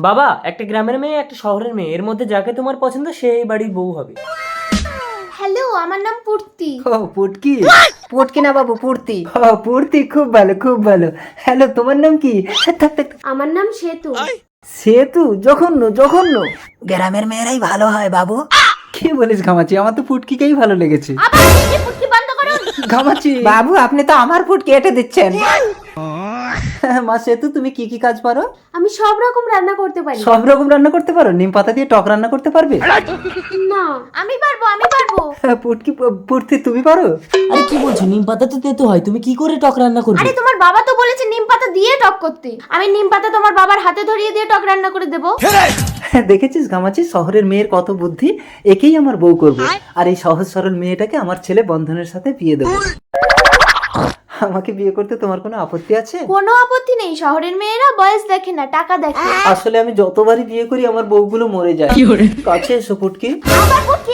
বাবা, একটা গ্রামের মেয়ে একটা শহরের মেয়ে, এর মধ্যে যাকে তোমার পছন্দ সেই বাড়ির বউ হবে। হ্যালো, আমার নাম পূর্তি। ও পুটকি। পুটকি না বাবু, পূর্তি। ও পুটকি, খুব ভালো খুব ভালো। হ্যালো, তোমার নাম কি? থাক, থাক। আমার নাম সেতু। সেতু? জঘন্য জঘন্য। গ্রামের মেয়েরাই ভালো হয় বাবু। কি বলিস ঘামাচি? আমার তো পুটকিকেই ভালো লেগেছে। আবার পুটকি বন্ধ করুন। ঘামাচি। বাবু আপনি তো আমার পুটকি এঁটে দিচ্ছেন। মা সেতু, তুমি কি কি কাজ পারো? আমি সব রকম রান্না করতে পারি। সব রকম রান্না করতে পারো? নিম পাতা দিয়ে টক রান্না করতে পারবে? না, আমি পারবো। পুটকি, পুটকি তুমি পারো? আরে কি বলছো, নিম পাতা তো তেতো হয়, তুমি কি করে টক রান্না করবে? আরে তোমার বাবা তো বলেছে নিম পাতা দিয়ে টক করতে। আমি নিম পাতা তোমার বাবার হাতে ধরিয়ে দিয়ে টক রান্না করে দেবো। দেখেছিস ঘামাচি, শহরের মেয়ের কত বুদ্ধি। একেই আমার বউ করবো, আর এই সহজ সরল মেয়েটাকে আমার ছেলে বন্ধনের সাথে বিয়ে দেবো। আমাকে বিয়ে করতে তোমার কোনো আপত্তি আছে? কোনো আপত্তি নেই। শহরের মেয়েরা বয়স দেখে না, টাকা দেখে। আসলে আমি যতবারই বিয়ে করি আমার বউগুলো মরে যায়। কাছে এসো পুটকি। আবার পুটকি,